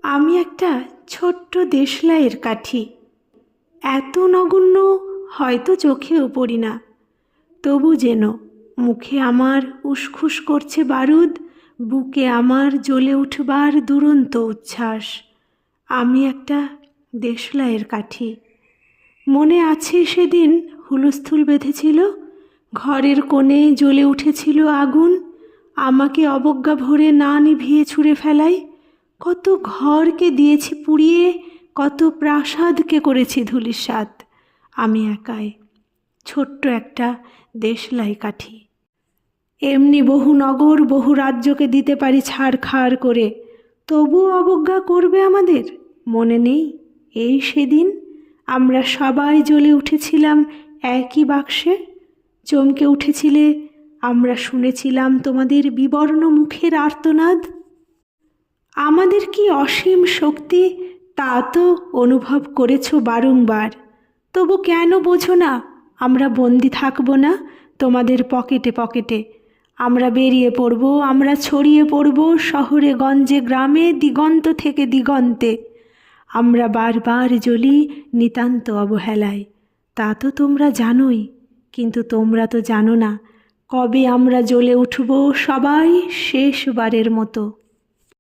আমি একটা ছোট্ট দেশলাইয়ের কাঠি। এত নগণ্য হয়তো চোখেও পড়ি না, তবু যেন মুখে আমার উসখুস করছে বারুদ, বুকে আমার জ্বলে উঠবার দুরন্ত উচ্ছ্বাস। আমি একটা দেশলাইয়ের কাঠি। মনে আছে সেদিন হুলস্থুল বেঁধেছিল, ঘরের কোণে জ্বলে উঠেছিল আগুন, আমাকে অবজ্ঞা ভরে না নিভিয়ে ছুঁড়ে ফেলাই। কত ঘরকে দিয়েছি পুড়িয়ে, কত প্রাসাদকে করেছি ধূলিসাৎ। আমি একাই ছোট্ট একটা দেশলাই কাঠি। এমনি বহু নগর বহু রাজ্যকে দিতে পারি ছাড়খাড় করে, তবুও অবজ্ঞা করবে আমাদের। মনে নেই এই সেদিন আমরা সবাই জ্বলে উঠেছিলাম একই বাক্সে? চমকে উঠেছিলে, আমরা শুনেছিলাম তোমাদের বিবর্ণ মুখের আর্তনাদ। আমাদের কি অসীম শক্তি তা তো অনুভব করেছ বারংবার, তবু কেন বোঝো না আমরা বন্দি থাকব না তোমাদের পকেটে পকেটে? আমরা বেরিয়ে পড়ব, আমরা ছড়িয়ে পড়ব শহরে গঞ্জে গ্রামে, দিগন্ত থেকে দিগন্তে। আমরা বারবার জ্বলি নিতান্ত অবহেলায়, তা তো তোমরা জানোই। কিন্তু তোমরা তো জানো না কবে আমরা জ্বলে উঠব সবাই শেষবারের মতো।